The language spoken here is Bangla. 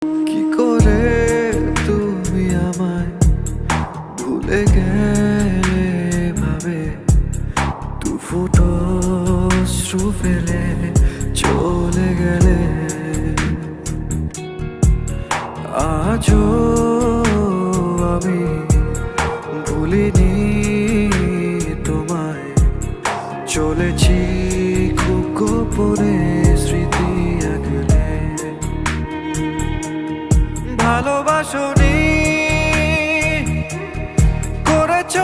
কি করে তুমি আমায় ভুলে গেলে ভাবে, দু ফুটো অশ্রু ফেলে চলে গেলে। আজও আমি ভুলিনি তোমায়, চলেছি খুব গোপনে স্মৃতি আগলে। ভালোবাসনি করেছ